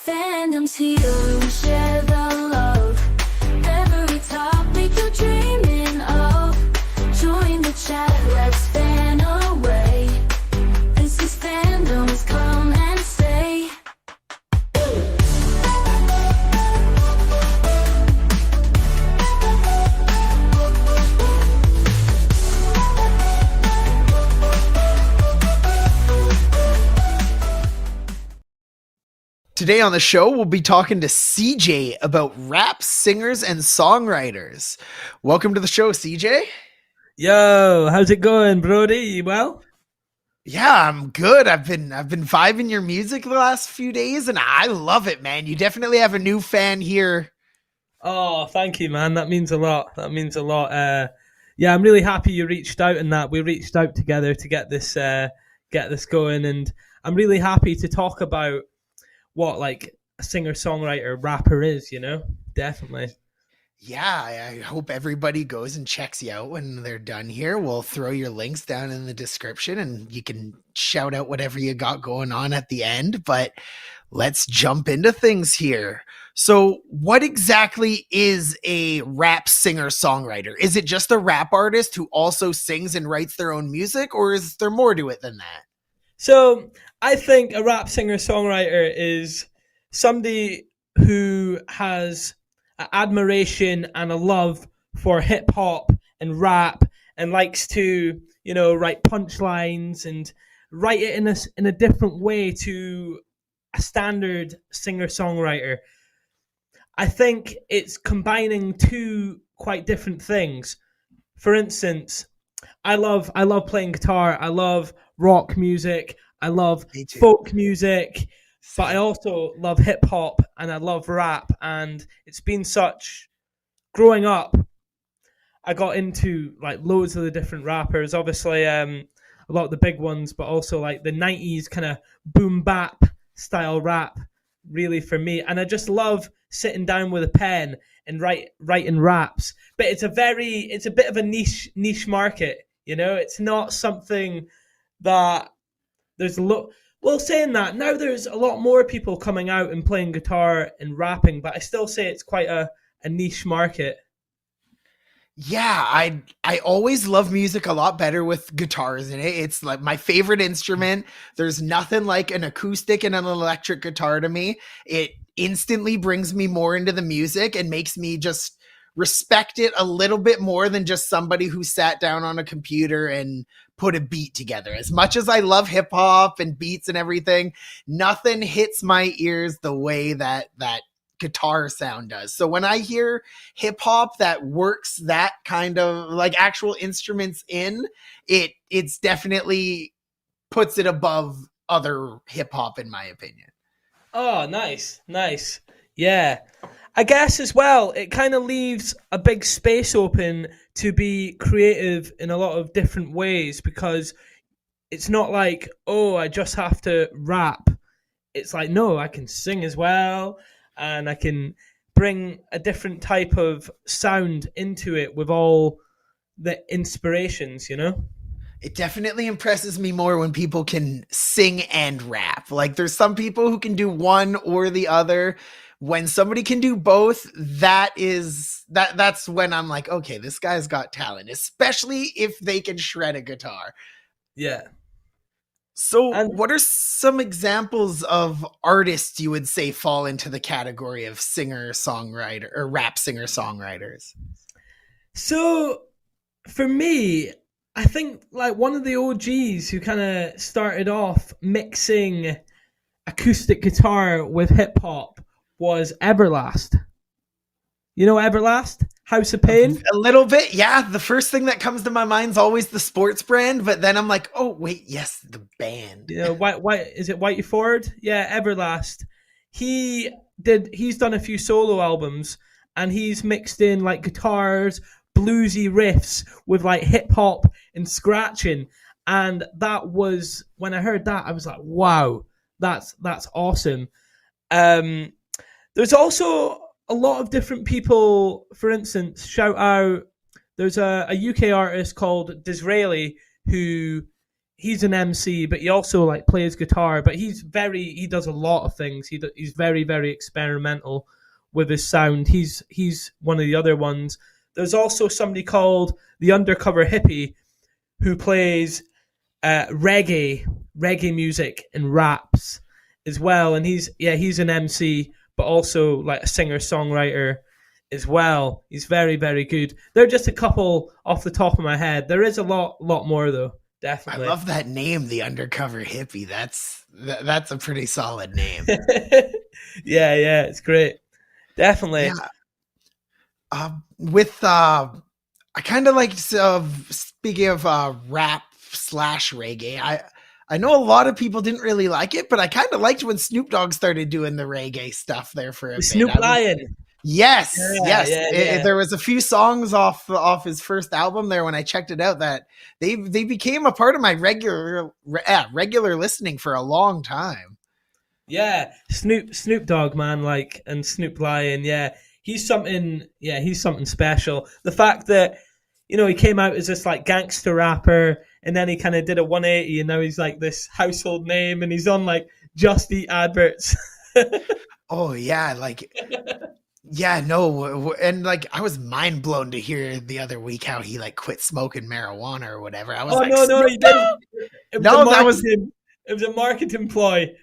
Fandoms here, we share the love. Every topic you're dreaming of. Join the chat, let's fan away. This is Fandoms, come and say. Today on the show, we'll be talking to Ceejay about rap singers and songwriters. Welcome to the show, Ceejay. Yo, how's it going, Brody? You well? Yeah, I'm good. I've been vibing your music the last few days, and I love it, man. You definitely have a new fan here. Oh, thank you, man. That means a lot. Yeah, I'm really happy you reached out and that we reached out together to get this going, and I'm really happy to talk about what like a singer-songwriter rapper is. Definitely. Yeah, I hope everybody goes and checks you out when they're done here. We'll throw your links down in the description and you can shout out whatever you got going on at the end. But let's jump into things here. So what exactly is a rap singer-songwriter? Is it just a rap artist who also sings and writes their own music, or is there more to it than that? So I think a rap singer-songwriter is somebody who has an admiration and a love for hip hop and rap and likes to, write punchlines and write it in a different way to a standard singer-songwriter. I think it's combining two quite different things. For instance, I love playing guitar. I love rock music. I love folk music, but I also love hip hop and I love rap. And it's been growing up, I got into like loads of the different rappers. Obviously, a lot of the big ones, but also like the 90s kind of boom bap style rap, really for me. And I just love sitting down with a pen and writing raps. But it's a bit of a niche market. It's not something that there's a lot. Well, saying that, now there's a lot more people coming out and playing guitar and rapping, but I still say it's quite a niche market. Yeah, I always love music a lot better with guitars in it. It's like my favorite instrument. There's nothing like an acoustic and an electric guitar to me. It instantly brings me more into the music and makes me just respect it a little bit more than just somebody who sat down on a computer and put a beat together. As much as I love hip hop and beats and everything, nothing hits my ears the way that guitar sound does. So when I hear hip hop that works that kind of like actual instruments in, it's definitely puts it above other hip hop in my opinion. Oh, nice. Yeah. I guess as well, it kind of leaves a big space open to be creative in a lot of different ways, because it's not like, oh, I just have to rap. It's like, no, I can sing as well, and I can bring a different type of sound into it with all the inspirations, It definitely impresses me more when people can sing and rap. Like there's some people who can do one or the other. When somebody can do both, that's when I'm like, okay, this guy's got talent, especially if they can shred a guitar. Yeah. So what are some examples of artists you would say fall into the category of singer-songwriter or rap singer-songwriters? So for me, I think like one of the OGs who kind of started off mixing acoustic guitar with hip hop was Everlast. You know Everlast? House of Pain? A little bit, yeah. The first thing that comes to my mind is always the sports brand, but then I'm like, oh, wait, yes, the band. Is it Whitey Ford? Yeah, Everlast. He's done a few solo albums, and he's mixed in like guitars, bluesy riffs with like hip hop and scratching. And that was, when I heard that, I was like, wow, that's awesome. There's also a lot of different people. For instance, shout out, there's a UK artist called Disraeli who he's an MC, but he also like plays guitar. But he does a lot of things. He's very, very experimental with his sound. He's one of the other ones. There's also somebody called the Undercover Hippie who plays reggae music and raps as well. And he's an MC, but also like a singer songwriter as well. He's very, very good. They're just a couple off the top of my head. There is a lot more though. Definitely. I love that name, the Undercover Hippie. That's a pretty solid name. yeah, it's great. Definitely. Yeah. I kind of like, speaking of rap / reggae, I know a lot of people didn't really like it, but I kind of liked when Snoop Dogg started doing the reggae stuff there for a bit. Snoop Lion. Yes. Yeah. There was a few songs off his first album there when I checked it out that they became a part of my regular listening for a long time. Yeah, Snoop Dogg, man, like, and Snoop Lion, yeah. He's something special. The fact that, you know, he came out as this like gangster rapper and then he kind of did a 180 and now he's like this household name and he's on like Just Eat adverts. Oh yeah, like yeah, no, and like I was mind blown to hear the other week how he like quit smoking marijuana or whatever. I was no, he didn't. It was a marketing ploy.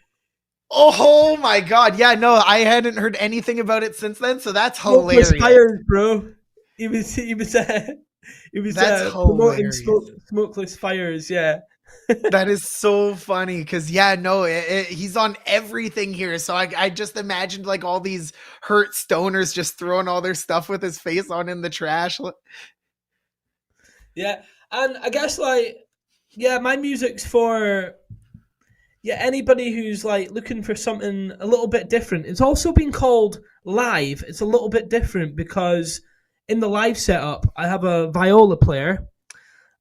Oh my god, yeah, no, I hadn't heard anything about it since then, so that's hilarious. Smokeless fires, bro. He was that's promoting smokeless fires, yeah. That is so funny because he's on everything here, so I just imagined like all these hurt stoners just throwing all their stuff with his face on in the trash. Yeah, and I guess like my music's for anybody who's like looking for something a little bit different. It's also been called live. It's a little bit different because in the live setup I have a viola player,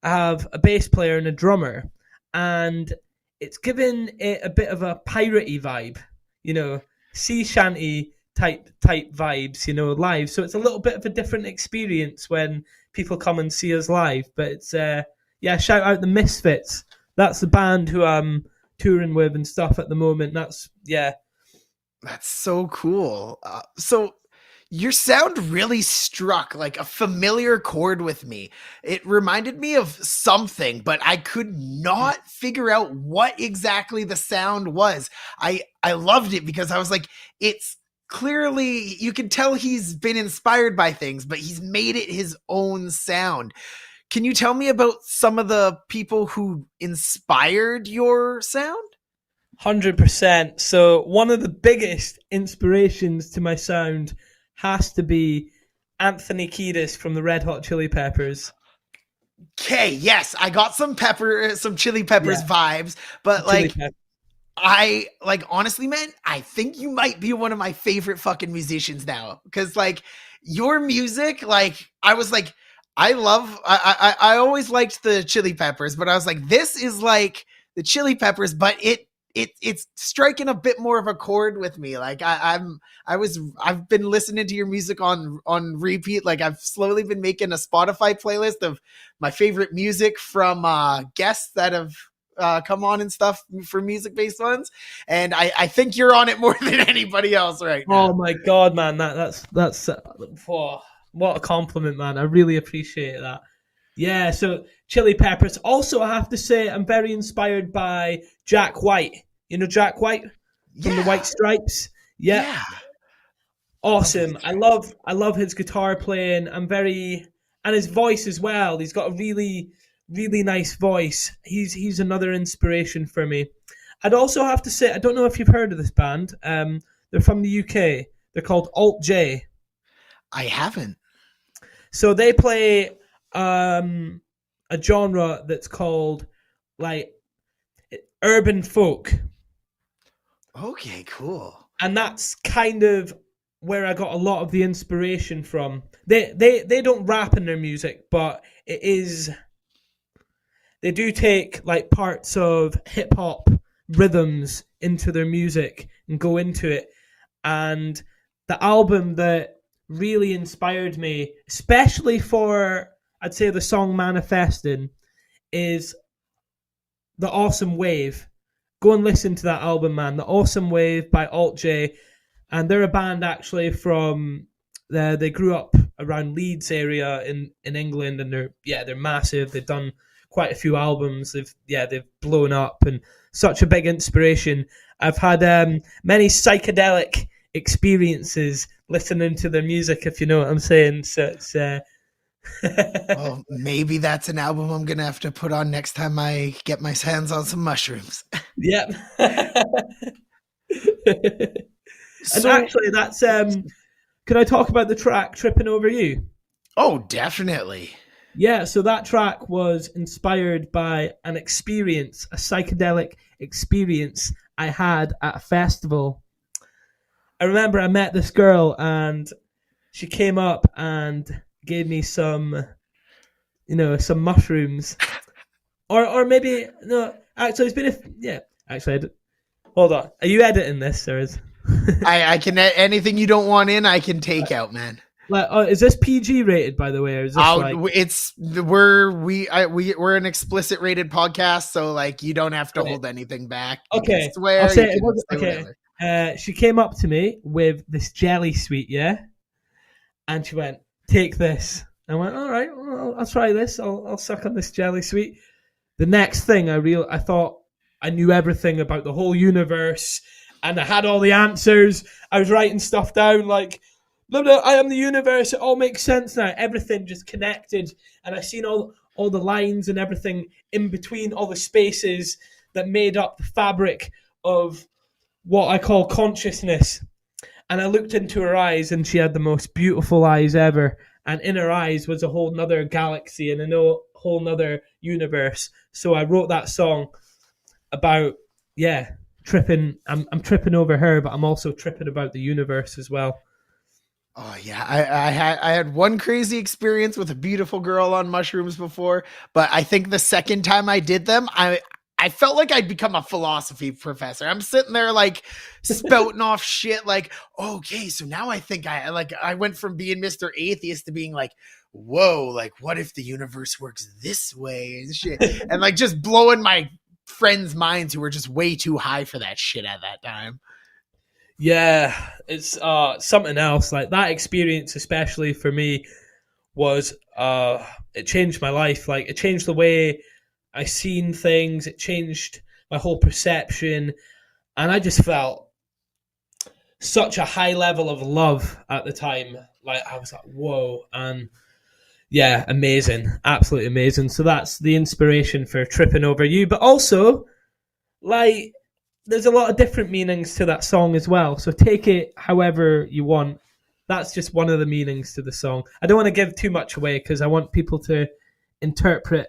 I have a bass player and a drummer. And it's given it a bit of a piratey vibe, you know, sea shanty type vibes, you know, live. So it's a little bit of a different experience when people come and see us live. But it's shout out the Misfits. That's the band who I'm touring with and stuff at the moment. That's so cool. So your sound really struck like a familiar chord with me. It reminded me of something, but I could not figure out what exactly the sound was. I loved it because I was like, it's clearly, you can tell he's been inspired by things, but he's made it his own sound. Can you tell me about some of the people who inspired your sound? 100%. So one of the biggest inspirations to my sound has to be Anthony Kiedis from the Red Hot Chili Peppers. Okay, yes, I got some Chili Peppers vibes, but I like honestly, man, I think you might be one of my favorite fucking musicians now because like your music, like I was like, I always liked the Chili Peppers, but I was like, this is like the Chili Peppers, but it's striking a bit more of a chord with me. Like I've been listening to your music on repeat. Like I've slowly been making a Spotify playlist of my favorite music from guests that have come on and stuff for music based ones. And I think you're on it more than anybody else right now. Oh my God, man. That's what a compliment, man. I really appreciate that. Yeah, so Chili Peppers. Also, I have to say, I'm very inspired by Jack White. You know Jack White from the White Stripes? Yeah. Awesome. I love his guitar playing. And his voice as well. He's got a really, really nice voice. He's another inspiration for me. I'd also have to say, I don't know if you've heard of this band. They're from the UK. They're called Alt J. I haven't. So they play a genre that's called like urban folk. Okay, cool. And that's kind of where I got a lot of the inspiration from. They don't rap in their music, but they do take like parts of hip hop rhythms into their music and go into it. And the album that really inspired me, especially for I'd say the song Manifesting, is The Awesome Wave. Go and listen to that album, man. The Awesome Wave by Alt J, and they're a band actually from. They grew up around Leeds area in England, and they're massive. They've done quite a few albums. They've blown up and such a big inspiration. I've had many psychedelic experiences listening to their music, if you know what I'm saying. So it's Well, maybe that's an album I'm gonna have to put on next time I get my hands on some mushrooms. yep. And So, actually, that's can I talk about the track "Tripping Over You"? oh, definitely. Yeah, so that track was inspired by an experience, a psychedelic experience I had at a festival. I remember I met this girl and she came up and gave me some mushrooms. Or maybe, no, actually, it's been actually, hold on. Are you editing this, or is... I can anything you don't want in, I can take out, man. Like, is this PG rated, by the way, or is this we're an explicit rated podcast, so like you don't have to hold anything back. You can swear. I'll say you it can wasn't say okay. whatever. She came up to me with this jelly sweet, yeah, and she went, "Take this." I went, "All right, well, I'll try this. I'll suck on this jelly sweet." The next thing I thought I knew everything about the whole universe, and I had all the answers. I was writing stuff down like, no, I am the universe. It all makes sense now. Everything just connected, and I seen all the lines and everything in between, all the spaces that made up the fabric of what I call consciousness. And I looked into her eyes, and she had the most beautiful eyes ever. And in her eyes was a whole nother galaxy and a whole nother universe. So I wrote that song about, tripping. I'm tripping over her, but I'm also tripping about the universe as well. Oh yeah, I had one crazy experience with a beautiful girl on mushrooms before, but I think the second time I did them, I felt like I'd become a philosophy professor. I'm sitting there like spouting off shit like, okay, so now I think I went from being Mr. Atheist to being like, whoa, like what if the universe works this way and shit, and like just blowing my friends' minds who were just way too high for that shit at that time. Yeah, it's something else. Like that experience, especially for me, was it changed my life. Like it changed the way I seen things. It changed my whole perception, and I just felt such a high level of love at the time. Like I was like, whoa, and yeah, amazing, absolutely amazing. So that's the inspiration for Tripping Over You, but also like. There's a lot of different meanings to that song as well. So take it however you want. That's just one of the meanings to the song. I don't want to give too much away because I want people to interpret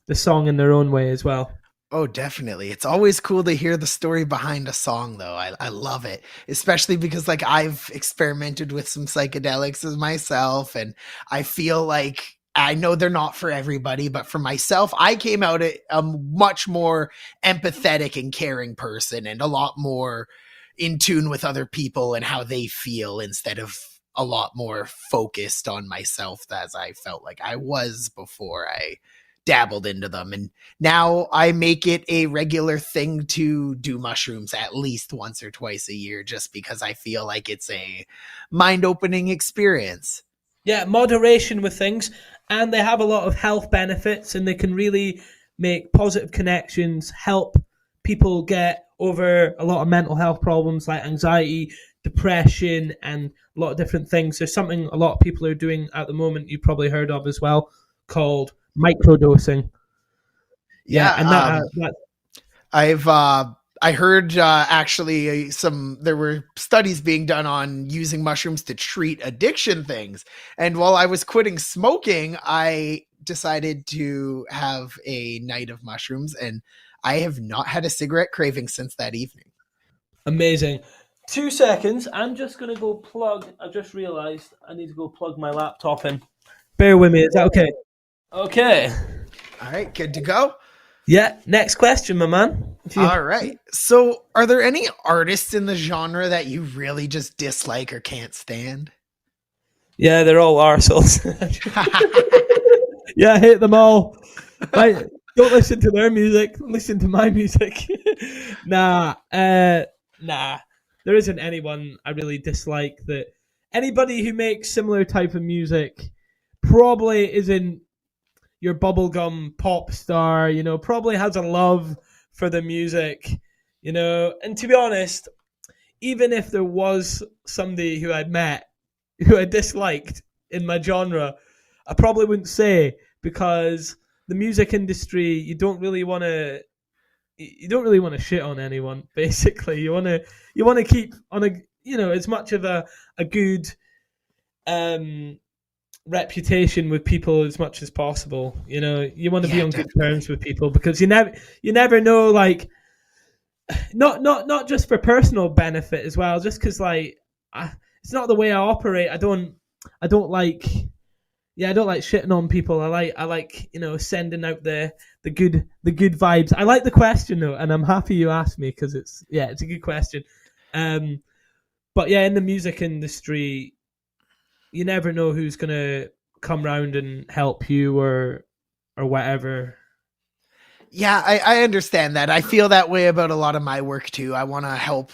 the song in their own way as well. Oh, definitely. It's always cool to hear the story behind a song, though. I love it, especially because like I've experimented with some psychedelics as myself, and I feel like I know they're not for everybody, but for myself, I came out a much more empathetic and caring person and a lot more in tune with other people and how they feel instead of a lot more focused on myself as I felt like I was before I dabbled into them. And now I make it a regular thing to do mushrooms at least once or twice a year just because I feel like it's a mind-opening experience. Yeah, moderation with things, and they have a lot of health benefits, and they can really make positive connections, help people get over a lot of mental health problems like anxiety, depression, and a lot of different things. There's something a lot of people are doing at the moment you've probably heard of as well called microdosing. Yeah, and I heard actually there were studies being done on using mushrooms to treat addiction things. And while I was quitting smoking, I decided to have a night of mushrooms, and I have not had a cigarette craving since that evening. Amazing. 2 seconds. I'm just going to go plug. I just realized I need to go plug my laptop in. Bear with me. Is that okay? Okay. All right, good to go. Yeah, next question, my man. All right. So, are there any artists in the genre that you really just dislike or can't stand? Yeah, they're all arseholes. Yeah, I hate them all. Right. Don't listen to their music. Listen to my music. Nah. There isn't anyone I really dislike. That anybody who makes similar type of music probably isn't your bubblegum pop star. Probably has a love for the music. And to be honest, even if there was somebody who I'd met who I disliked in my genre, I probably wouldn't say, because the music industry, you don't really want to shit on anyone. Basically, you want to keep on as much of a good reputation with people as much as possible. You want to be on good terms with people, because you never know, like, not just for personal benefit as well, just because it's not the way I operate. I don't like shitting on people. I like sending out the good vibes. I like the question though, and I'm happy you asked me, because it's a good question. But yeah, in the music industry, you never know who's gonna come round and help you or whatever. Yeah, I understand that. I feel that way about a lot of my work too. I want to help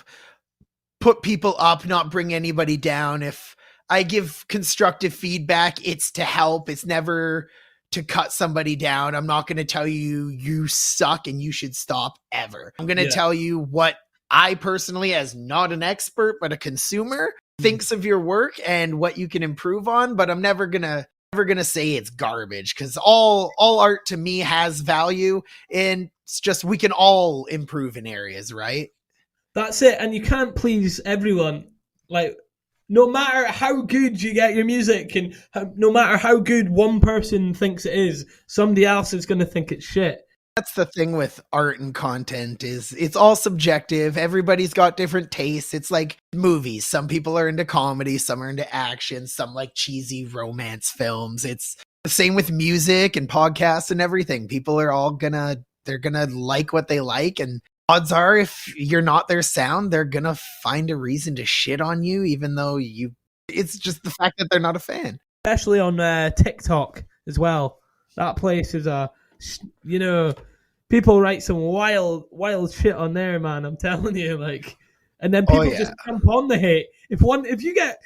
put people up, not bring anybody down. If I give constructive feedback, it's to help. It's never to cut somebody down. I'm not going to tell you you suck and you should stop ever. I'm going to tell you what I personally, as not an expert but a consumer, thinks of your work and what you can improve on. But I'm never gonna say it's garbage, because all art to me has value, and it's just we can all improve in areas, right? That's it. And you can't please everyone. Like, no matter how good you get your music, and no matter how good one person thinks it is, somebody else is going to think it's shit. That's the thing with art and content, is it's all subjective. Everybody's got different tastes. It's like movies. Some people are into comedy, some are into action, some like cheesy romance films. It's the same with music and podcasts and everything. People are all they're gonna like what they like, and odds are if you're not their sound, they're gonna find a reason to shit on you, even though it's just the fact that they're not a fan. Especially on TikTok as well. That place is people write some wild shit on there, man. I'm telling you, like, and then people just jump on the hate. If you get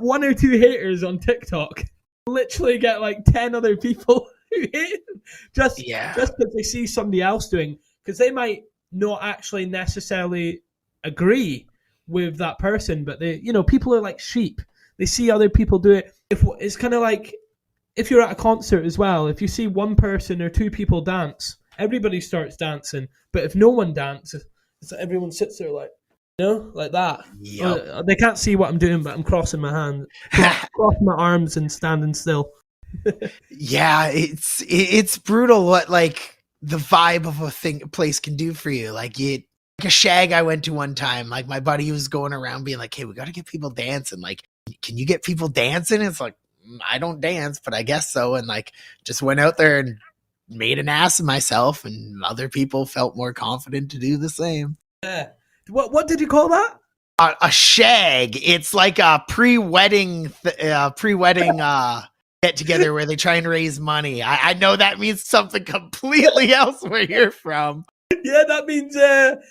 one or two haters on TikTok, you literally get like 10 other people who hate them just because they see somebody else doing, because they might not actually necessarily agree with that person, but people are like sheep. They see other people do it. It's kind of like, if you're at a concert as well, if you see one person or two people dance, everybody starts dancing. But if no one dances, it's like everyone sits there like, like that. Yep. They can't see what I'm doing, but I'm crossing my hands, crossing my arms and standing still. Yeah, it's brutal what like the vibe of a place can do for you. Like a shag I went to one time, like my buddy was going around being like, hey, we got to get people dancing. Like, can you get people dancing? It's like, I don't dance, but I guess so. And like, just went out there and made an ass of myself, and other people felt more confident to do the same. Yeah. What did you call that? A shag. It's like a pre-wedding get together where they try and raise money. I know that means something completely else where you're from. Yeah, that means to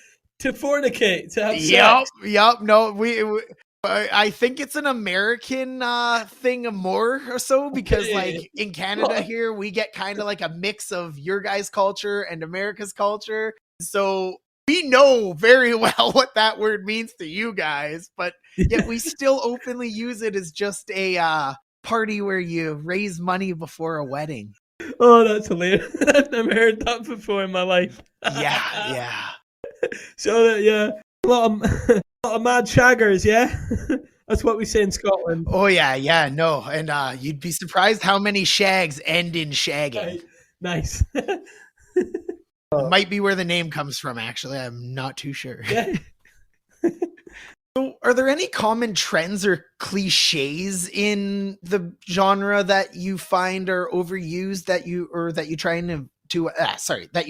fornicate, to have sex. Yep. No, I think it's an American thing more or so, because like in Canada here, we get kind of like a mix of your guys' culture and America's culture. So we know very well what that word means to you guys, but yet we still openly use it as just a party where you raise money before a wedding. Oh, that's hilarious. I've never heard that before in my life. Yeah. So, a lot of mad shaggers, yeah? That's what we say in Scotland. Oh, yeah, no. And you'd be surprised how many shags end in shagging. Right. Nice. It might be where the name comes from, actually. I'm not too sure. Yeah. So are there any common trends or cliches in the genre that you find are overused that you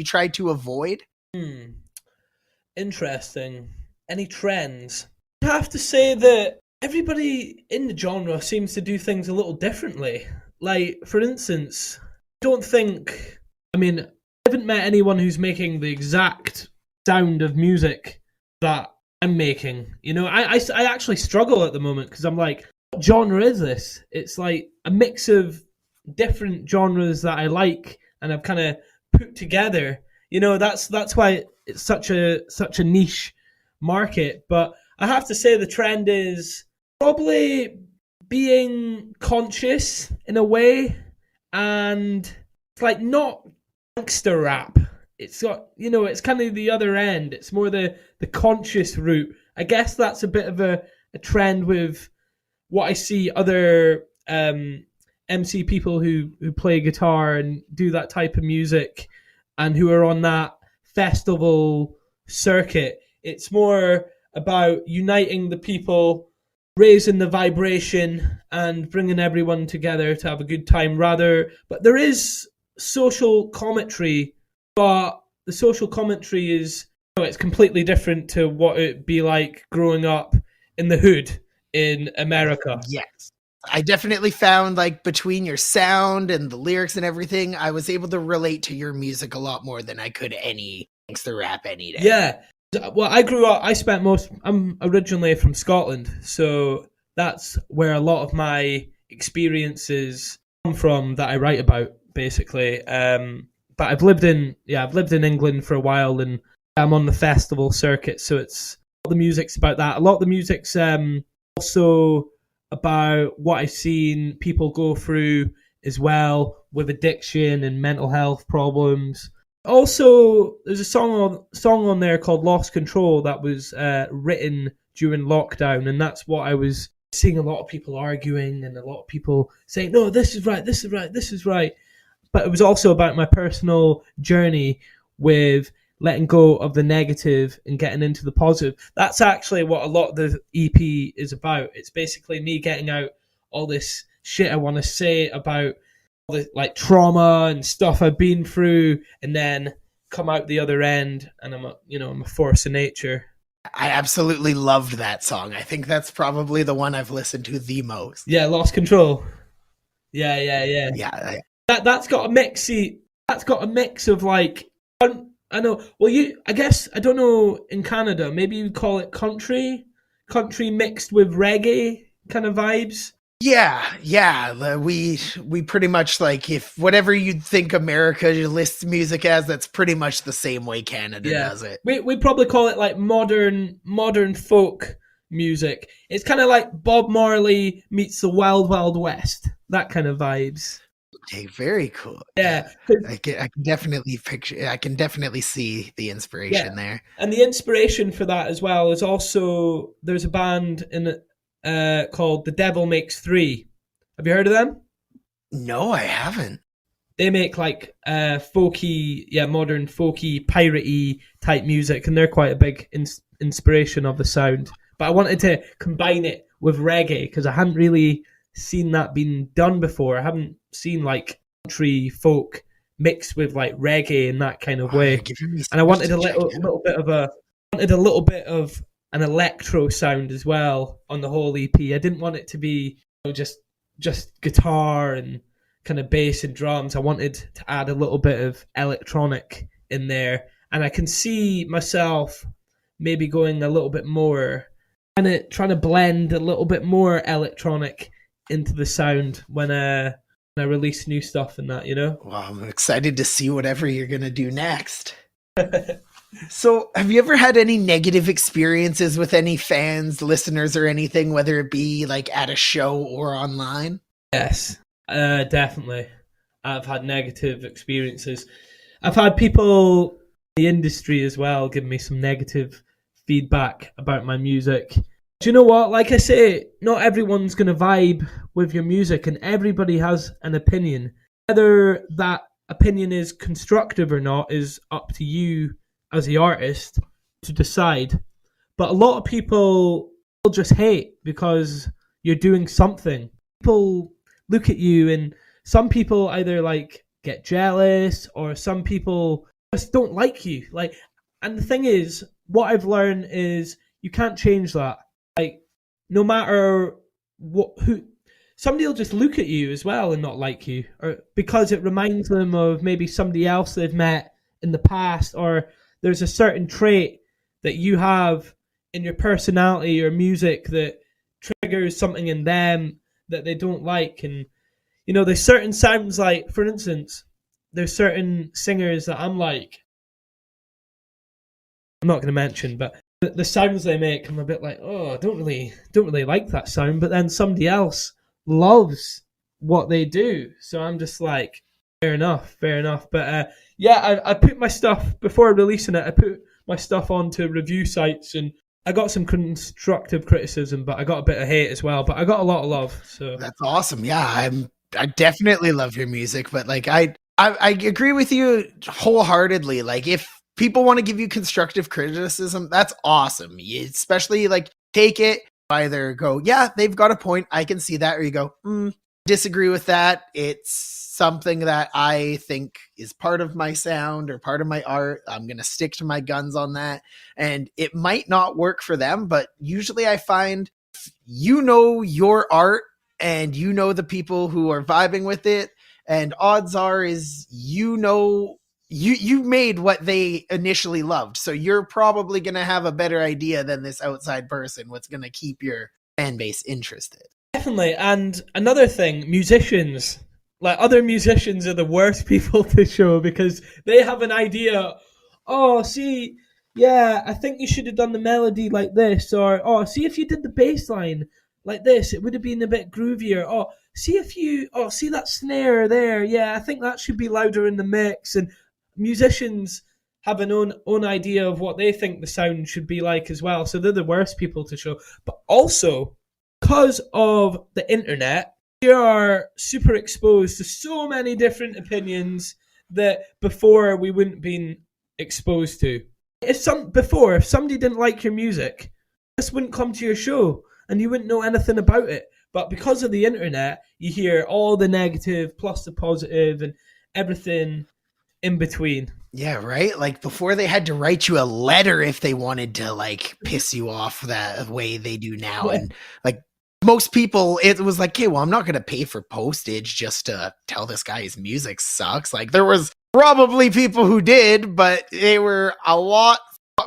try to avoid? Interesting. Any trends? I have to say that everybody in the genre seems to do things a little differently. Like, for instance, I don't think, haven't met anyone who's making the exact sound of music that I'm making. You know, I actually struggle at the moment because I'm like, what genre is this? It's like a mix of different genres that I like and I've kind of put together. You know, that's why it's such a niche market. But I have to say the trend is probably being conscious in a way, and it's like not gangster rap. It's got, you know, it's kind of the other end. It's more the conscious route. I guess that's a bit of a trend with what I see other MC people who play guitar and do that type of music and who are on that festival circuit. It's more about uniting the people, raising the vibration and bringing everyone together to have a good time but there is social commentary, but the social commentary is, you know, it's completely different to what it'd be like growing up in the hood in America. Yes. I definitely found, like, between your sound and the lyrics and everything, I was able to relate to your music a lot more than I could any gangster rap any day. Yeah. Well, I'm originally from Scotland, so that's where a lot of my experiences come from that I write about, basically. But I've lived in England for a while, and I'm on the festival circuit, so it's a lot of the music's about that. A lot of the music's also about what I've seen people go through as well with addiction and mental health problems. Also, there's a song on there called "Lost Control" that was written during lockdown, and that's what I was seeing. A lot of people arguing and a lot of people saying, "No, this is right, this is right, this is right." But it was also about my personal journey with letting go of the negative and getting into the positive. That's actually what a lot of the EP is about. It's basically me getting out all this shit I want to say about all the, like, trauma and stuff I've been through, and then come out the other end, and I'm a force of nature. I absolutely loved that song. I think that's probably the one I've listened to the most. Yeah, Lost Control. Yeah. Yeah. That's got a mix. See, that's got a mix of, like, I know. Well, I guess, I don't know, in Canada, maybe you call it country mixed with reggae kind of vibes. Yeah. We pretty much, like, if whatever you'd think America lists music as, that's pretty much the same way Canada does it. We probably call it like modern folk music. It's kind of like Bob Marley meets the Wild Wild West, that kind of vibes. Okay, very cool. Yeah, I can definitely picture. I can definitely see the inspiration there. And the inspiration for that as well is also, there's a band called The Devil Makes Three. Have you heard of them? No, I haven't. They make like folky, modern folky, piratey type music, and they're quite a big inspiration of the sound. But I wanted to combine it with reggae because I hadn't really seen that being done before. I haven't seen like country folk mixed with like reggae in that kind of way. And I wanted a little bit of an electro sound as well on the whole EP. I didn't want it to be, you know, just guitar and kind of bass and drums. I wanted to add a little bit of electronic in there, and I can see myself maybe going a little bit more, trying to blend a little bit more electronic into the sound when I release new stuff and that, you know? Well, I'm excited to see whatever you're going to do next. So, have you ever had any negative experiences with any fans, listeners, or anything, whether it be like at a show or online? Yes, definitely. I've had negative experiences. I've had people in the industry as well give me some negative feedback about my music. Do you know what? Like I say, not everyone's going to vibe with your music, and everybody has an opinion. Whether that opinion is constructive or not is up to you as the artist to decide. But a lot of people will just hate because you're doing something. People look at you, and some people either like get jealous, or some people just don't like you. Like, and the thing is, what I've learned is you can't change that. Like, no matter somebody will just look at you as well and not like you, or because it reminds them of maybe somebody else they've met in the past, or there's a certain trait that you have in your personality or music that triggers something in them that they don't like. And there's certain sounds, like, for instance, there's certain singers that I'm like, I'm not going to mention, but the sounds they make, I'm a bit like, oh, I don't really like that sound. But then somebody else loves what they do, so I'm just like, fair enough. But yeah, I put my stuff, before releasing it, I put my stuff onto review sites, and I got some constructive criticism, but I got a bit of hate as well. But I got a lot of love. So That's awesome. Yeah, I definitely love your music, but like I agree with you wholeheartedly. Like, if people want to give you constructive criticism, that's awesome. You especially like take it, either go, yeah, they've got a point, I can see that, or you go, disagree with that. It's something that I think is part of my sound or part of my art. I'm going to stick to my guns on that. And it might not work for them, but usually I find your art and the people who are vibing with it, and odds are is you made what they initially loved, so you're probably going to have a better idea than this outside person what's going to keep your fan base interested. definitely. And another thing, musicians, like, other musicians are the worst people to show, because they have an idea. Oh, see, yeah, I think you should have done the melody like this, or oh, see, if you did the bass line like this, it would have been a bit groovier. Oh, see that snare there, yeah, I think that should be louder in the mix. And musicians have an own idea of what they think the sound should be like as well, so they're the worst people to show. But also, because of the internet, we are super exposed to so many different opinions that before we wouldn't been exposed to. If somebody didn't like your music, just wouldn't come to your show and you wouldn't know anything about it. But because of the internet, you hear all the negative plus the positive and everything in between. Yeah, right? Like, before they had to write you a letter if they wanted to, like, piss you off that way they do now. Yeah. And like, most people, it was like, okay, well, I'm not going to pay for postage just to tell this guy his music sucks. Like, there was probably people who did, but they were a lot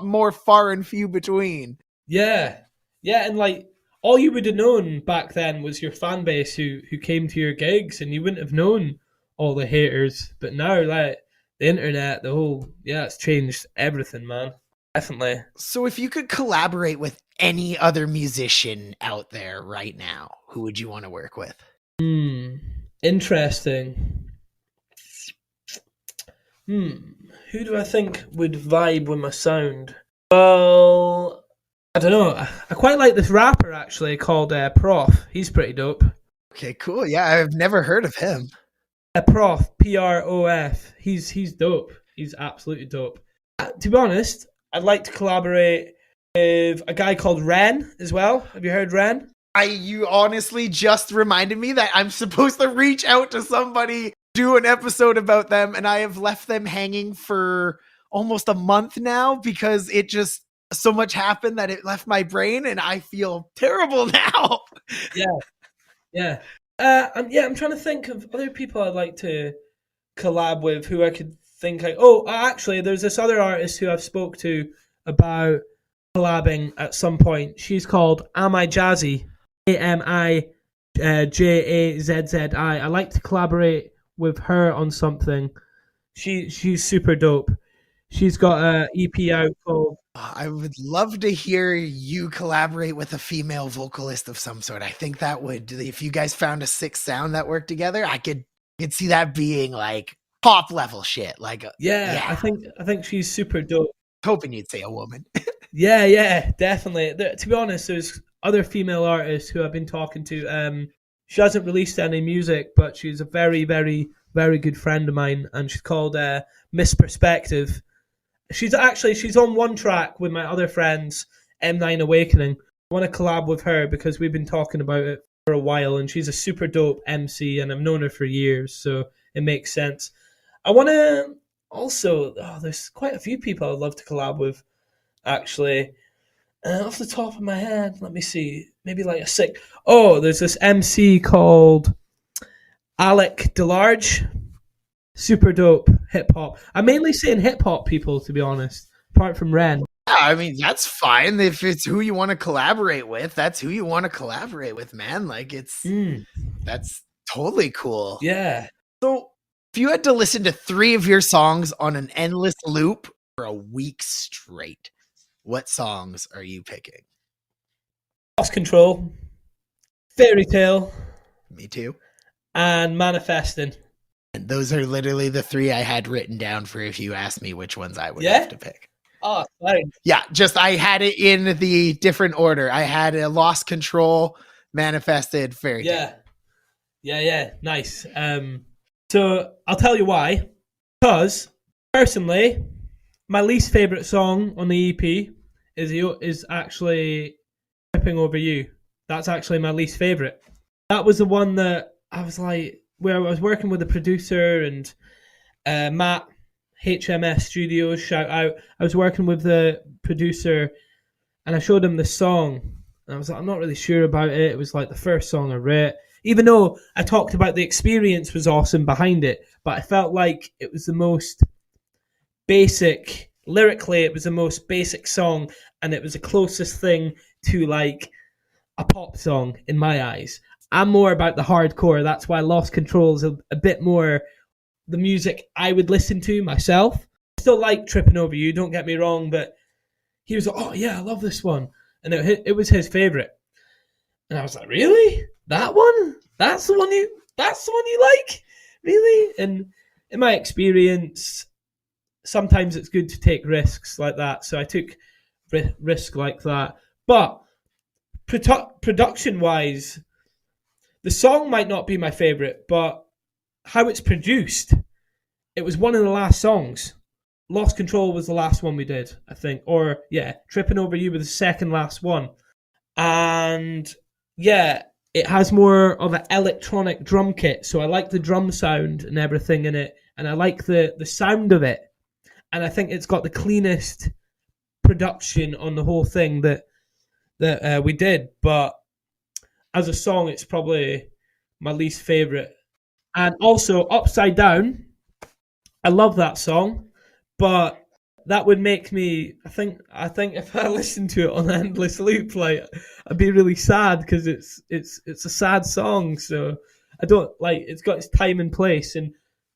more far and few between. Yeah, and like, all you would have known back then was your fan base who came to your gigs, and you wouldn't have known all the haters. But now, like, the internet, it's changed everything, man. Definitely. So if you could collaborate with any other musician out there right now, who would you want to work with? Interesting. Who do I think would vibe with my sound? Well, I don't know. I quite like this rapper, actually, called Prof. He's pretty dope. Okay, cool. Yeah, I've never heard of him. Prof, Prof. He's dope. He's absolutely dope. To be honest, I'd like to collaborate with a guy called Ren as well. Have you heard Ren? You honestly just reminded me that I'm supposed to reach out to somebody, do an episode about them, and I have left them hanging for almost a month now because it just so much happened that it left my brain, and I feel terrible now. Yeah. I'm trying to think of other people I'd like to collab with who I could think like. Oh, actually, there's this other artist who I've spoke to about collabing at some point. She's called Am I Jazzy? AMIJAZZI. I like to collaborate with her on something. She's super dope. She's got an EP out called. I would love to hear you collaborate with a female vocalist of some sort. I think that would, if you guys found a sick sound that worked together, I could see that being like pop level shit. Like, yeah. I think she's super dope. Hoping you'd say a woman. Yeah, definitely. To be honest, there's other female artists who I've been talking to. She hasn't released any music, but she's a very, very, very good friend of mine, and she's called Miss Perspective. She's on one track with my other friends, M9 Awakening. I want to collab with her because we've been talking about it for a while, and she's a super dope MC, and I've known her for years, so it makes sense. I want to also, there's quite a few people I'd love to collab with, actually. Off the top of my head, let me see. Maybe like a sick. Oh, there's this MC called Alec Delarge. super dope hip hop. I'm mainly saying hip hop people, to be honest, apart from Ren. Yeah, I mean, that's fine. If it's who you want to collaborate with, that's who you want to collaborate with, man. Like that's totally cool. Yeah. So if you had to listen to 3 of your songs on an endless loop for a week straight, what songs are you picking? Lost Control, Fairy Tale, Me too. and Manifesting. And those are literally the 3 I had written down for if you asked me which ones I would Yeah? have to pick. Oh, sorry. Yeah, just I had it in the different order. I had a Lost Control, Manifested, Fairy Tale. Yeah. Nice. So I'll tell you why. Because personally, my least favorite song on the EP is actually "Tripping Over You." That's actually my least favorite. That was the one that I was like, where I was working with the producer and Matt, HMS Studios, shout out. I was working with the producer and I showed him the song. And I was like, I'm not really sure about it. It was like the first song I wrote. Even though I talked about the experience was awesome behind it, but I felt like it was the most basic, lyrically, it was the most basic song, and it was the closest thing to like a pop song in my eyes. I'm more about the hardcore. That's why Lost Control is a bit more the music I would listen to myself. I still like Tripping Over You, don't get me wrong, but he was like, oh yeah, I love this one. And it was his favorite. And I was like, really? That one? That's the one you like? Really? And in my experience, sometimes it's good to take risks like that. So I took risk like that. But production-wise, the song might not be my favorite, but how it's produced, it was one of the last songs. Lost Control was the last one we did, I think. Or, yeah, Tripping Over You was the second last one. And, yeah, it has more of an electronic drum kit. So I like the drum sound and everything in it. And I like the sound of it. And I think it's got the cleanest production on the whole thing that we did. But as a song, it's probably my least favorite. And also, Upside Down, I love that song, but that would make me. I think if I listened to it on endless loop, like I'd be really sad because it's a sad song. So I don't like. It's got its time and place, and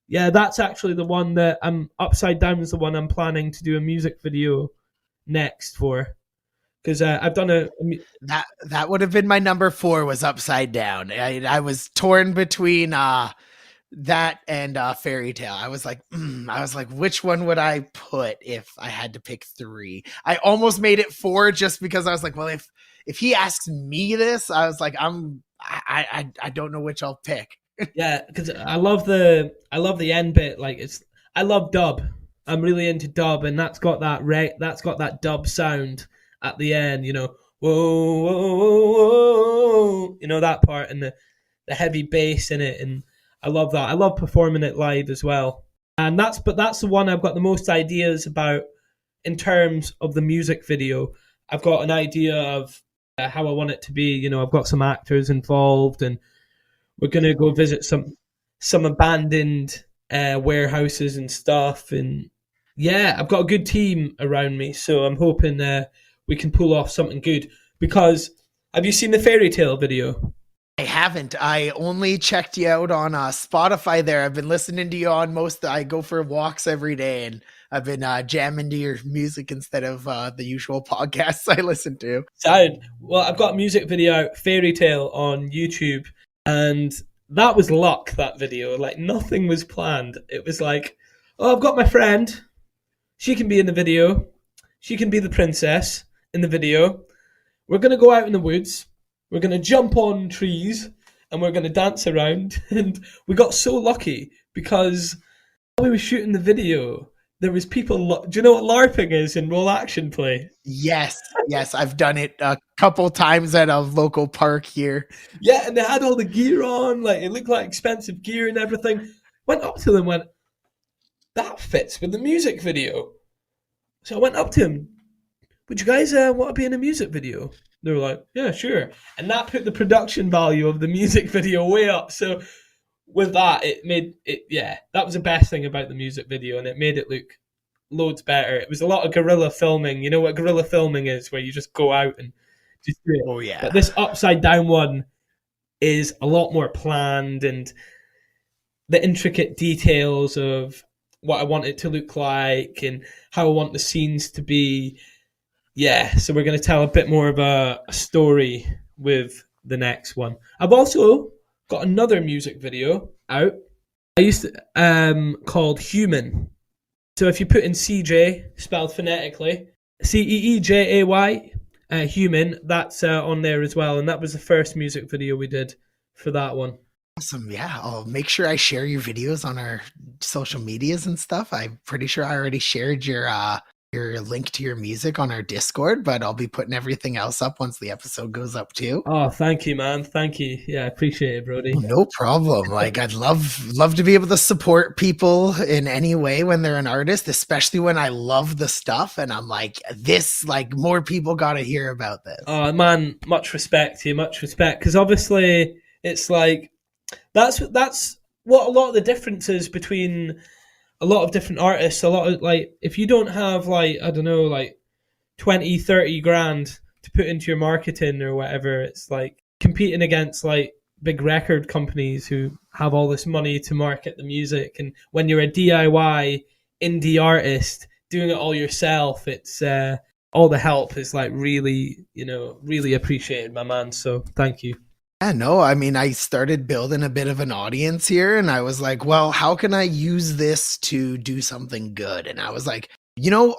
yeah, that's actually the one that I'm. Upside Down is the one I'm planning to do a music video next for. Because I've done that would have been my number 4 was Upside Down. I was torn between that and Fairy Tale. I was like, which one would I put if I had to pick 3? I almost made it 4 just because I was like, well, if he asks me this, I was like, I don't know which I'll pick. Yeah, because I love the end bit. Like I love dub. I'm really into dub, and that's got that dub sound at the end, you know, whoa, whoa, whoa, whoa, you know, that part and the heavy bass in it, and I love that. I love performing it live as well, and that's the one I've got the most ideas about in terms of the music video. I've got an idea of how I want it to be. You know, I've got some actors involved, and we're gonna go visit some abandoned warehouses and stuff, and yeah, I've got a good team around me, so I'm hoping we can pull off something good. Because have you seen the Fairy Tale video? I haven't. I only checked you out on Spotify there. I've been listening to you on I go for walks every day, and I've been jamming to your music instead of the usual podcasts I listen to. Sound. Well, I've got a music video out, Fairy Tale, on YouTube, and that was luck, that video. Like, nothing was planned. It was like, oh, I've got my friend. She can be in the video. She can be the princess in the video. We're going to go out in the woods. We're going to jump on trees and we're going to dance around. And we got so lucky because while we were shooting the video, there was people. Do you know what LARPing is in role action play? Yes. I've done it a couple times at a local park here. Yeah, and they had all the gear on. Like, it looked like expensive gear and everything. Went up to them and went, that fits with the music video. So I went up to him, would you guys want to be in a music video? They were like, yeah, sure. And that put the production value of the music video way up. So with that, it made it. Yeah, that was the best thing about the music video, and it made it look loads better. It was a lot of guerrilla filming. You know what guerrilla filming is, where you just go out and just do it. Oh yeah. But this upside down one is a lot more planned, and the intricate details of what I want it to look like and how I want the scenes to be. Yeah, so we're going to tell a bit more of a story with the next one. I've also got another music video out. I used to called Human. So if you put in CJ spelled phonetically, CEEJAY, Human, that's on there as well, and that was the first music video we did for that one. Awesome. Yeah, I'll make sure I share your videos on our social medias and stuff. I'm pretty sure I already shared your link to your music on our Discord, but I'll be putting everything else up once the episode goes up too. Oh, thank you, man. Thank you. Yeah, I appreciate it, Brody. No problem. Like, I'd love to be able to support people in any way when they're an artist, especially when I love the stuff and I'm like, this, like, more people got to hear about this. Oh man, much respect to you, much respect. Because obviously, it's like that's what a lot of the differences between a lot of different artists. A lot of, like, if you don't have, like, I don't know, like 20, 30 grand to put into your marketing or whatever, it's like competing against like big record companies who have all this money to market the music. And when you're a DIY indie artist doing it all yourself, it's all the help is like really, really appreciated, my man. So thank you. Yeah, no, I mean, I started building a bit of an audience here and I was like, well, how can I use this to do something good? And I was like,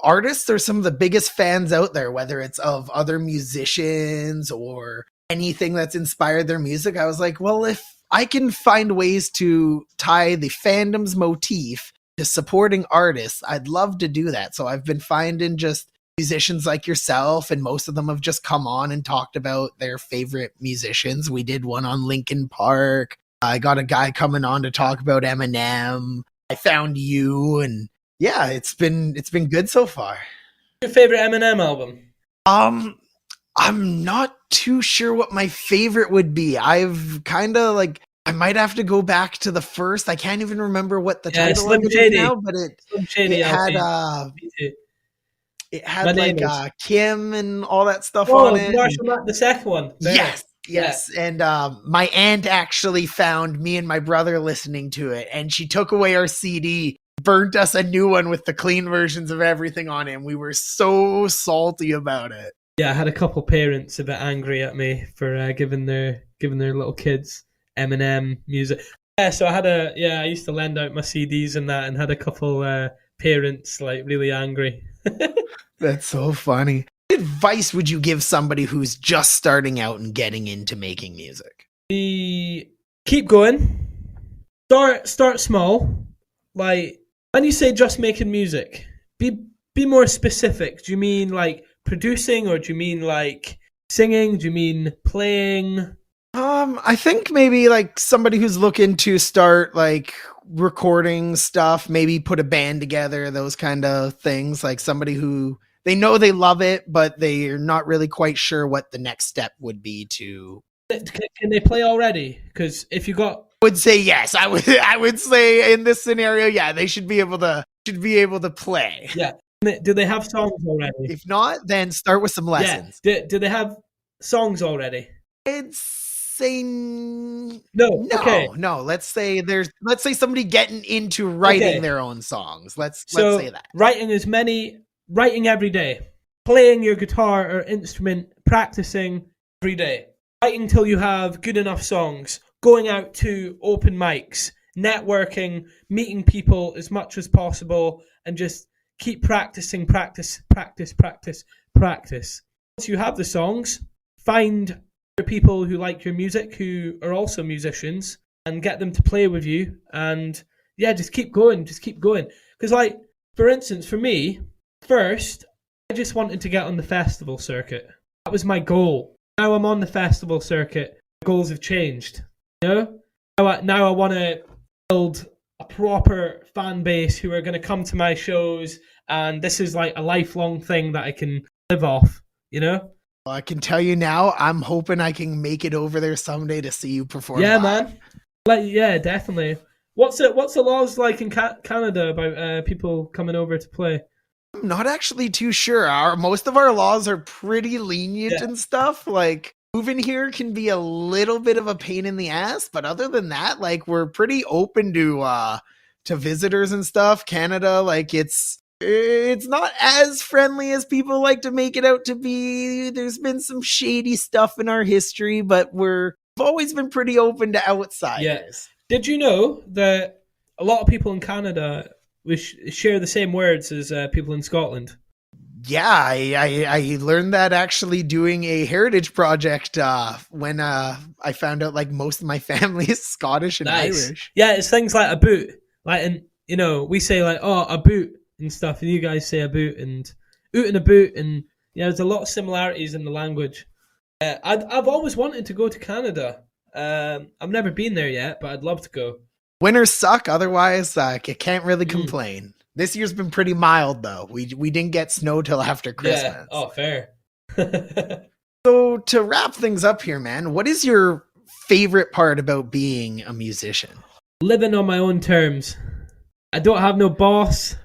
artists are some of the biggest fans out there, whether it's of other musicians or anything that's inspired their music. I was like, well, if I can find ways to tie the fandoms motif to supporting artists, I'd love to do that. So I've been finding just musicians like yourself, and most of them have just come on and talked about their favorite musicians. We did one on Linkin Park. I got a guy coming on to talk about Eminem. I found you, and yeah, it's been good so far. Your favorite Eminem album? I'm not too sure what my favorite would be. I've kind of like, I might have to go back to the first. I can't even remember what the title Slim of it Shady. is now, but it had like Kim and all that stuff on it. Marshall Matt, the second one. Yes. Yeah. And my aunt actually found me and my brother listening to it, and she took away our CD, burnt us a new one with the clean versions of everything on it, and we were so salty about it. Yeah, I had a couple parents a bit angry at me for giving their little kids Eminem music. Yeah, so I used to lend out my CDs and that, and had a couple parents like really angry. That's so funny. What advice would you give somebody who's just starting out and getting into making music? Keep going. Start small. Like, when you say just making music, be more specific. Do you mean like producing, or do you mean like singing? Do you mean playing? I think maybe like somebody who's looking to start like recording stuff, maybe put a band together, those kind of things. Like somebody who they know they love it, but they're not really quite sure what the next step would be to. Can they play already? Because if you got, I would say yes. I would say in this scenario, yeah, they should be able to play. Yeah. Do they have songs already? If not, then start with some lessons. Yeah. Do they have songs already? Let's say no. Okay. No. Let's say somebody getting into writing their own songs. Let's say that. Writing every day, playing your guitar or instrument, practicing every day, writing till you have good enough songs, going out to open mics, networking, meeting people as much as possible, and just keep practicing. Once you have the songs, find people who like your music, who are also musicians, and get them to play with you. And yeah, just keep going. Because like, for instance, for me, first, I just wanted to get on the festival circuit. That was my goal. Now I'm on the festival circuit. Goals have changed. Now I want to build a proper fan base who are going to come to my shows, and this is like a lifelong thing that I can live off. Well, I can tell you now, I'm hoping I can make it over there someday to see you perform. Yeah, live. man. Like, yeah, definitely. What's the laws like in Canada about people coming over to play? I'm not actually too sure. Most of our laws are pretty lenient Yeah. and stuff. Like moving here can be a little bit of a pain in the ass, but other than that, like we're pretty open to visitors and stuff. Canada, like it's not as friendly as people like to make it out to be. There's been some shady stuff in our history, but we've always been pretty open to Yeah. outsiders. Did you know that a lot of people in Canada share the same words as people in Scotland? Yeah, I learned that actually doing a heritage project when I found out like most of my family is Scottish and Nice. Irish. Yeah, it's things like a boot. Like, and we say like, oh, a boot and stuff, and you guys say a boot and oot and a boot, and yeah, there's a lot of similarities in the language. I've always wanted to go to Canada. I've never been there yet, but I'd love to go. Winters suck, otherwise you can't really complain. This year's been pretty mild though. We didn't get snow till after Christmas. Yeah. Oh, fair. So to wrap things up here, man, what is your favorite part about being a musician? Living on my own terms. I don't have no boss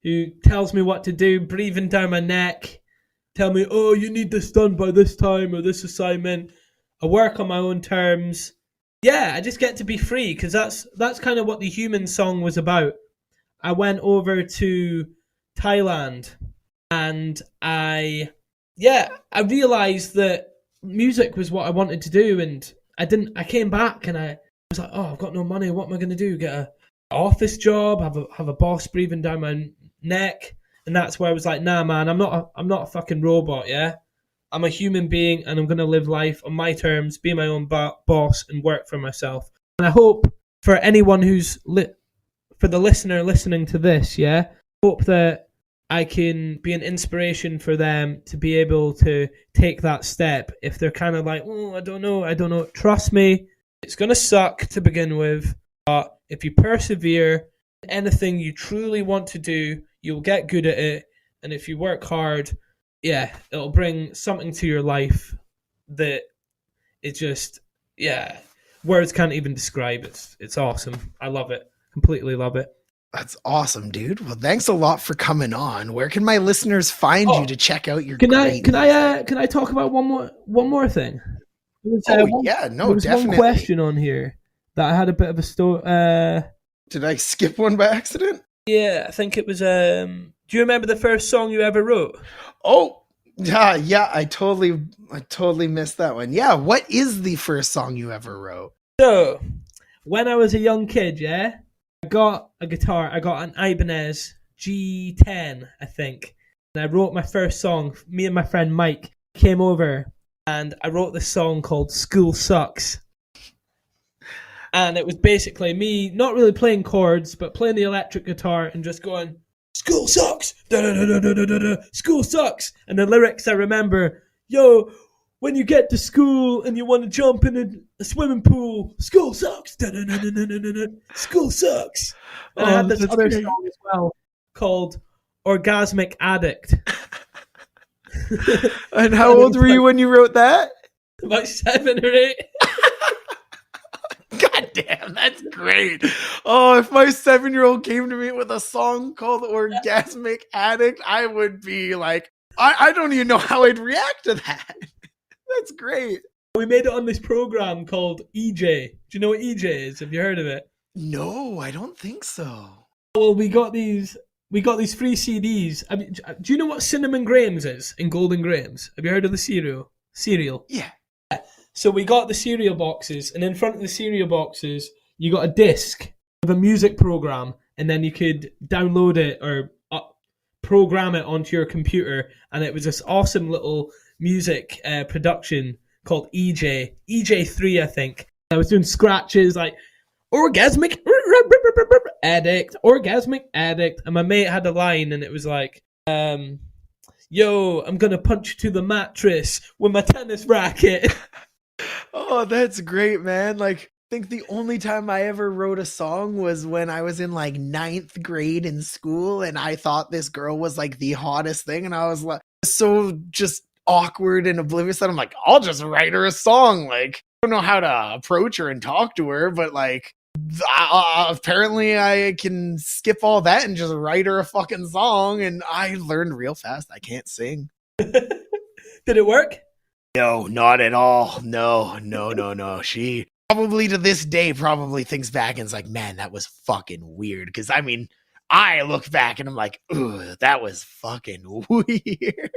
who tells me what to do, breathing down my neck, tell me, oh, you need this done by this time or this assignment. I work on my own terms. Yeah, I just get to be free because that's kind of what the Human song was about. I went over to Thailand and I realized that music was what I wanted to do, and I came back and I was like, oh, I've got no money. What am I going to do? Get an office job, have a boss breathing down my neck? And that's where I was like, nah, man, I'm not a fucking robot. Yeah, I'm a human being, and I'm going to live life on my terms, be my own boss, and work for myself. And I hope for anyone who's for the listener listening to this, yeah, hope that I can be an inspiration for them to be able to take that step if they're kind of like, oh, I don't know. Trust me, it's going to suck to begin with, but if you persevere, anything you truly want to do, you'll get good at it. And if you work hard, yeah, it'll bring something to your life that it's just, yeah, words can't even describe. It's awesome. I love it. Completely love it. That's awesome, dude. Well, thanks a lot for coming on. Where can my listeners find you to check out your Can great I talk about one more thing? There was definitely. one question on here that I had a bit of a story. Did I skip one by accident? Yeah, I think it was. Do you remember the first song you ever wrote? Oh, yeah. I totally missed that one. Yeah, what is the first song you ever wrote? So, when I was a young kid, yeah, I got a guitar. I got an Ibanez G10, I think. And I wrote my first song. Me and my friend Mike came over and I wrote this song called School Sucks. And it was basically me not really playing chords, but playing the electric guitar and just going, school sucks! Da-da-da-da-da-da-da. School sucks! And the lyrics I remember, yo, when you get to school and you want to jump in a swimming pool, school sucks. School sucks. And I had this other song as well called Orgasmic Addict. And how old were you when you wrote that? About 7 or 8. God damn, that's great. Oh, if my 7-year-old came to me with a song called Orgasmic Addict, I would be like, I don't even know how I'd react to that. That's great. We made it on this program called EJ. Do you know what EJ is? Have you heard of it? No, I don't think so. Well, we got these free CDs. I mean, do you know what Cinnamon Grahams is in Golden Grahams? Have you heard of the cereal? Yeah. So we got the cereal boxes, and in front of the cereal boxes, you got a disc of a music program, and then you could download it or program it onto your computer, and it was this awesome little music production called EJ3, I think. I was doing scratches like orgasmic addict, and my mate had a line, and it was like, yo, I'm gonna punch you to the mattress with my tennis racket. Oh, that's great, man. Like, I think the only time I ever wrote a song was when I was in like 9th grade in school, and I thought this girl was like the hottest thing, and I was like so just awkward and oblivious that I'm like, I'll just write her a song. Like, don't know how to approach her and talk to her, but like apparently I can skip all that and just write her a fucking song. And I learned real fast I can't sing. Did it work? No, not at all. No. She probably to this day probably thinks back and is like, man, that was fucking weird. Because I mean, I look back and I'm like, ooh, that was fucking weird.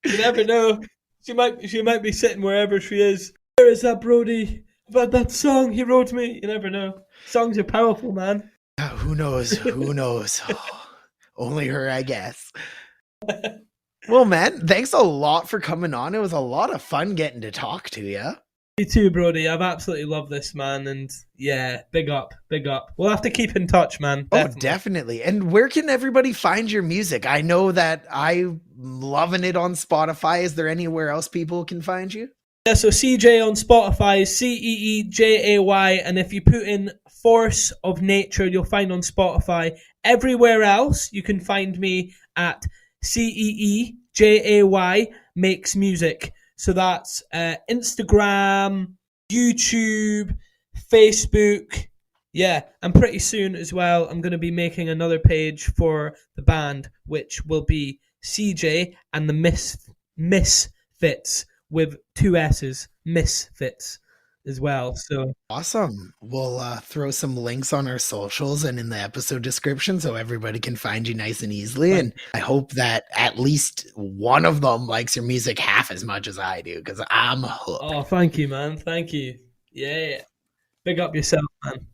You never know. She might be sitting wherever she is. Where is that Brody? About that song he wrote me? You never know. Songs are powerful, man. Who knows? Who knows? Only her, I guess. Well, man, thanks a lot for coming on. It was a lot of fun getting to talk to you. Me too, Brody. I've absolutely loved this, man. And yeah, big up, big up. We'll have to keep in touch, man. Definitely. Oh, definitely. And where can everybody find your music? I know that I'm loving it on Spotify. Is there anywhere else people can find you? Yeah, so Ceejay on Spotify, Ceejay, and if you put in Force of Nature, you'll find on Spotify. Everywhere else, you can find me at Ceejay Makes Music. So that's Instagram, YouTube, Facebook. Yeah, and pretty soon as well, I'm going to be making another page for the band, which will be Ceejay and the Misfits. With 2 S's, Misfits as well. So awesome. We'll throw some links on our socials and in the episode description so everybody can find you nice and easily. And I hope that at least one of them likes your music half as much as I do, because I'm hooked. Oh, thank you, man. Thank you. Yeah. Big up yourself, man.